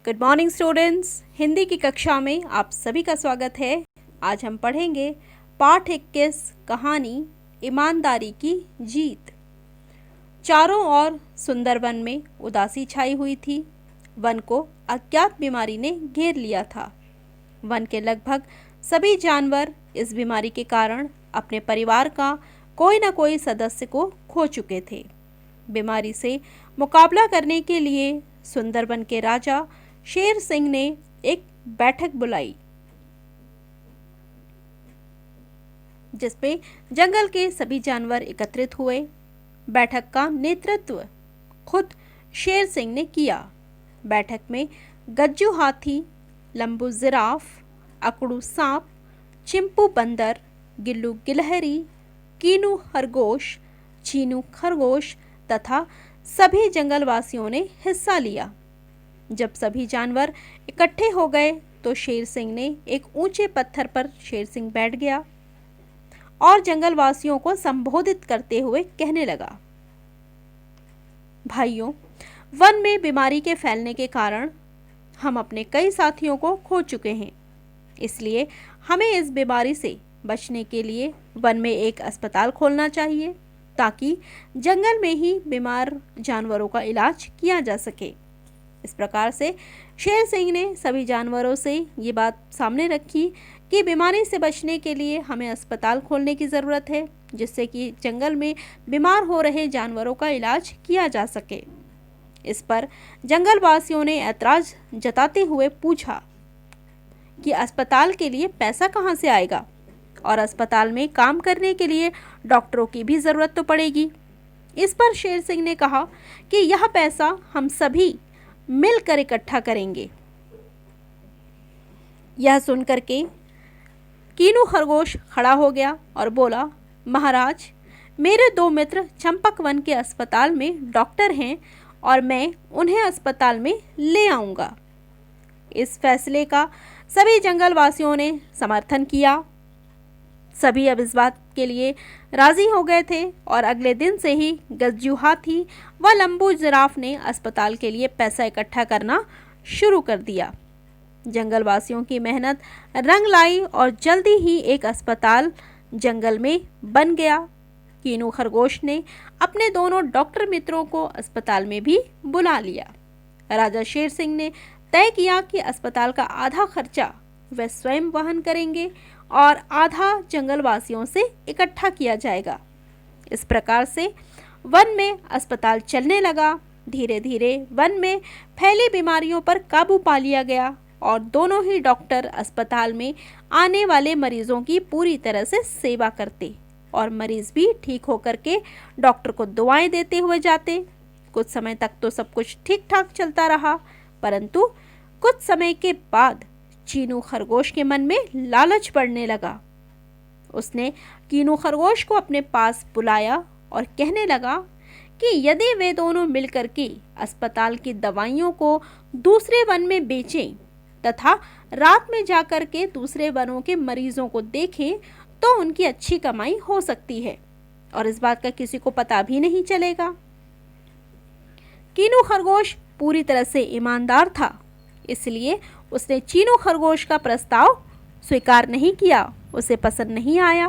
Good morning students. Hindi की कक्षा में आप सभी का स्वागत है। आज हम पढ़ेंगे पाठ 21 कहानी ईमानदारी की जीत। चारों ओर सुंदर वन में उदासी छाई हुई थी। वन को अज्ञात बीमारी ने घेर लिया था। वन के लगभग सभी जानवर इस बीमारी के कारण अपने परिवार का कोई न कोई सदस्य को खो चुके थे। बीमारी से मुकाबला करने के लिए सुंदरबन के राजा शेर सिंह ने एक बैठक बुलाई, जिसमें जंगल के सभी जानवर एकत्रित हुए। बैठक का नेतृत्व खुद शेर सिंह ने किया। बैठक में गज्जू हाथी, लंबू जिराफ, अकड़ू सांप, चिंपू बंदर, गिल्लू गिलहरी, कीनू खरगोश, चीनू खरगोश तथा सभी जंगलवासियों ने हिस्सा लिया। जब सभी जानवर इकट्ठे हो गए तो शेर सिंह ने एक ऊंचे पत्थर पर शेर सिंह बैठ गया और जंगलवासियों को संबोधित करते हुए कहने लगा, भाइयों, वन में बीमारी के फैलने के कारण हम अपने कई साथियों को खो चुके हैं। इसलिए हमें इस बीमारी से बचने के लिए वन में एक अस्पताल खोलना चाहिए ताकि जंगल में ही बीमार जानवरों का इलाज किया जा सके। इस प्रकार से शेर सिंह ने सभी जानवरों से ये बात सामने रखी कि बीमारी से बचने के लिए हमें अस्पताल खोलने की ज़रूरत है, जिससे कि जंगल में बीमार हो रहे जानवरों का इलाज किया जा सके। इस पर जंगलवासियों ने ऐतराज़ जताते हुए पूछा कि अस्पताल के लिए पैसा कहाँ से आएगा और अस्पताल में काम करने के लिए डॉक्टरों की भी ज़रूरत तो पड़ेगी। इस पर शेर सिंह ने कहा कि यह पैसा हम सभी मिलकर इकट्ठा करेंगे। यह सुनकर के कीनू खरगोश खड़ा हो गया और बोला, महाराज, मेरे दो मित्र चंपक वन के अस्पताल में डॉक्टर हैं और मैं उन्हें अस्पताल में ले आऊँगा। इस फैसले का सभी जंगलवासियों ने समर्थन किया। सभी अब इस बात के लिए राजी हो गए थे और अगले दिन से ही गज्जू हाथी व लंबू जिराफ ने अस्पताल के लिए पैसा इकट्ठा करना शुरू कर दिया। जंगलवासियों की मेहनत रंग लाई और जल्दी ही एक अस्पताल जंगल में बन गया। कीनू खरगोश ने अपने दोनों डॉक्टर मित्रों को अस्पताल में भी बुला लिया। राजा शेर सिंह ने तय किया कि अस्पताल का आधा खर्चा वे स्वयं वहन करेंगे और आधा जंगलवासियों से इकट्ठा किया जाएगा। इस प्रकार से वन में अस्पताल चलने लगा। धीरे धीरे वन में फैली बीमारियों पर काबू पा लिया गया और दोनों ही डॉक्टर अस्पताल में आने वाले मरीजों की पूरी तरह से सेवा करते और मरीज भी ठीक होकर के डॉक्टर को दुआएं देते हुए जाते। कुछ समय तक तो सब कुछ ठीक ठाक चलता रहा, परंतु कुछ समय के बाद चीनू खरगोश के मन में लालच बढ़ने लगा। उसने कीनू खरगोश को अपने पास बुलाया और कहने लगा कि यदि वे दोनों मिलकर के अस्पताल की दवाइयों को दूसरे वन में बेचें तथा रात में जाकर के दूसरे वनों के मरीजों को देखें तो उनकी अच्छी कमाई हो सकती है और इस बात का किसी को पता भी नहीं चलेगा। कीनू खरगोश पूरी तरह से ईमानदार था, इसलिए उसने चीनू खरगोश का प्रस्ताव स्वीकार नहीं किया। उसे पसंद नहीं आया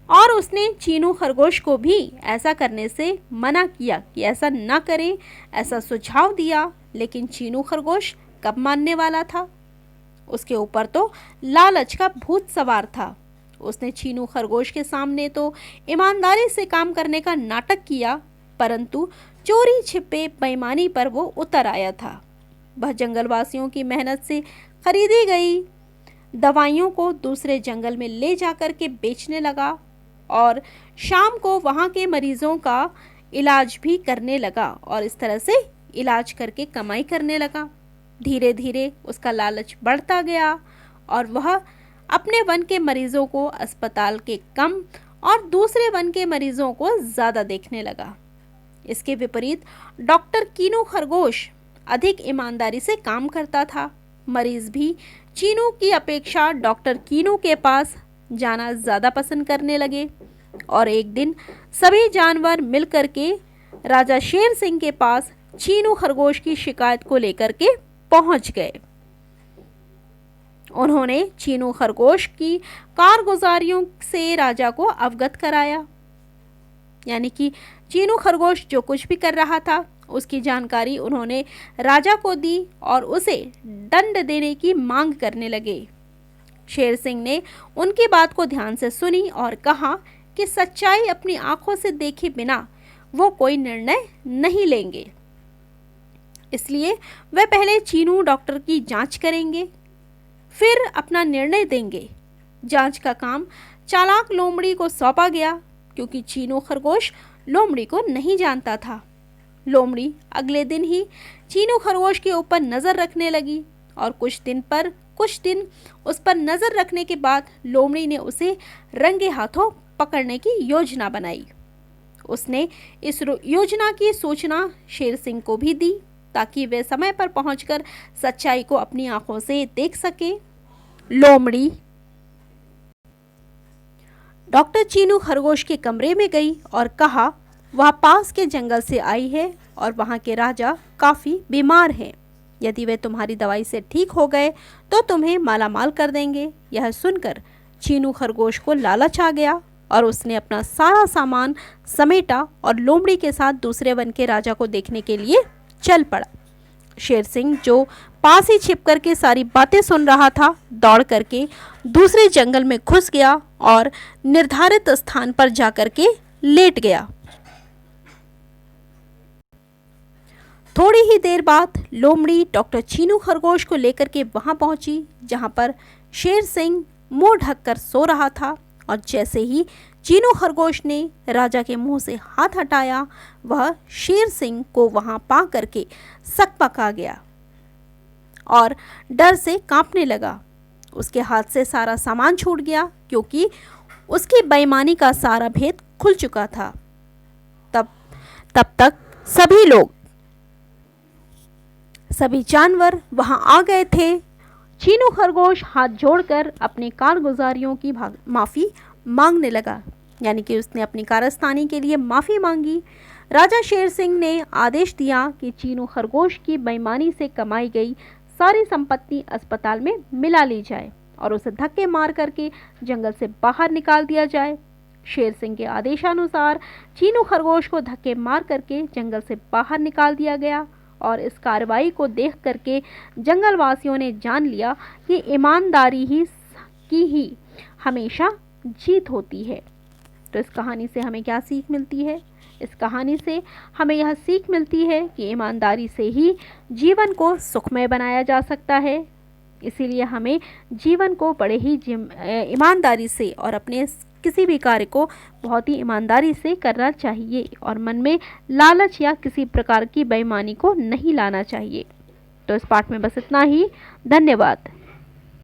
और उसने चीनू खरगोश को भी ऐसा करने से मना किया कि ऐसा ना करें, ऐसा सुझाव दिया। लेकिन चीनू खरगोश कब मानने वाला था? उसके ऊपर तो लालच का भूत सवार था। उसने चीनू खरगोश के सामने तो ईमानदारी से काम करने का नाटक किया, परंतु चोरी छिपे बेईमानी पर वो उतर आया था। वह जंगलवासियों की मेहनत से खरीदी गई दवाइयों को दूसरे जंगल में ले जाकर के बेचने लगा और शाम को वहाँ के मरीजों का इलाज भी करने लगा और इस तरह से इलाज करके कमाई करने लगा। धीरे धीरे उसका लालच बढ़ता गया और वह अपने वन के मरीजों को अस्पताल के कम और दूसरे वन के मरीजों को ज़्यादा देखने लगा। इसके विपरीत डॉक्टर कीनू खरगोश अधिक ईमानदारी से काम करता था। मरीज भी चीनू की अपेक्षा डॉक्टर कीनू के पास जाना ज़्यादा पसंद करने लगे और एक दिन सभी जानवर मिलकर के राजा शेर सिंह के पास चीनू खरगोश की शिकायत को लेकर के पहुंच गए। उन्होंने चीनू खरगोश की कारगुजारियों से राजा को अवगत कराया, यानी कि चीनू खरगोश जो कुछ भी कर रहा था उसकी जानकारी उन्होंने राजा को दी और उसे दंड देने की मांग करने लगे। शेर सिंह ने उनकी बात को ध्यान से सुनी और कहा कि सच्चाई अपनी आंखों से देखे बिना वो कोई निर्णय नहीं लेंगे, इसलिए वे पहले चीनू डॉक्टर की जांच करेंगे, फिर अपना निर्णय देंगे। जांच का काम चालाक लोमड़ी को सौंपा गया, क्योंकि चीनू खरगोश लोमड़ी को नहीं जानता था। लोमड़ी अगले दिन ही चीनू खरगोश के ऊपर नज़र रखने लगी और कुछ दिन उस पर नज़र रखने के बाद लोमड़ी ने उसे रंगे हाथों पकड़ने की योजना बनाई। उसने इस योजना की सूचना शेर सिंह को भी दी, ताकि वे समय पर पहुंचकर सच्चाई को अपनी आंखों से देख सके। लोमड़ी डॉक्टर चीनू खरगोश के कमरे में गई और कहा वह पास के जंगल से आई है और वहां के राजा काफ़ी बीमार हैं। यदि वे तुम्हारी दवाई से ठीक हो गए तो तुम्हें मालामाल कर देंगे। यह सुनकर चीनू खरगोश को लालच आ गया और उसने अपना सारा सामान समेटा और लोमड़ी के साथ दूसरे वन के राजा को देखने के लिए चल पड़ा। शेर सिंह, जो पास ही छिप करके सारी बातें सुन रहा था, दौड़ करके दूसरे जंगल में घुस गया और निर्धारित स्थान पर जाकर के लेट गया। थोड़ी ही देर बाद लोमड़ी डॉक्टर चीनू खरगोश को लेकर के वहां पहुंची, जहां पर शेर सिंह मुंह ढककर सो रहा था। और जैसे ही चीनू खरगोश ने राजा के मुंह से हाथ हटाया, वह शेर सिंह को वहां पा करके सकपका गया और डर से कांपने लगा। उसके हाथ से सारा सामान छूट गया, क्योंकि उसकी बेईमानी का सारा भेद खुल चुका था। तब तक सभी जानवर वहां आ गए थे। चीनू खरगोश हाथ जोड़कर अपने कारगुजारियों की माफ़ी मांगने लगा, यानी कि उसने अपनी कारस्तानी के लिए माफ़ी मांगी। राजा शेर सिंह ने आदेश दिया कि चीनू खरगोश की बेईमानी से कमाई गई सारी संपत्ति अस्पताल में मिला ली जाए और उसे धक्के मार करके जंगल से बाहर निकाल दिया जाए। शेर सिंह के आदेशानुसार चीनू खरगोश को धक्के मार करके जंगल से बाहर निकाल दिया गया और इस कार्रवाई को देख करके जंगलवासियों ने जान लिया कि ईमानदारी ही हमेशा जीत होती है। तो इस कहानी से हमें क्या सीख मिलती है? इस कहानी से हमें यह सीख मिलती है कि ईमानदारी से ही जीवन को सुखमय बनाया जा सकता है। इसीलिए हमें जीवन को बड़े ही ईमानदारी से और अपने किसी भी कार्य को बहुत ही ईमानदारी से करना चाहिए और मन में लालच या किसी प्रकार की बेईमानी को नहीं लाना चाहिए। तो इस पाठ में बस इतना ही। धन्यवाद।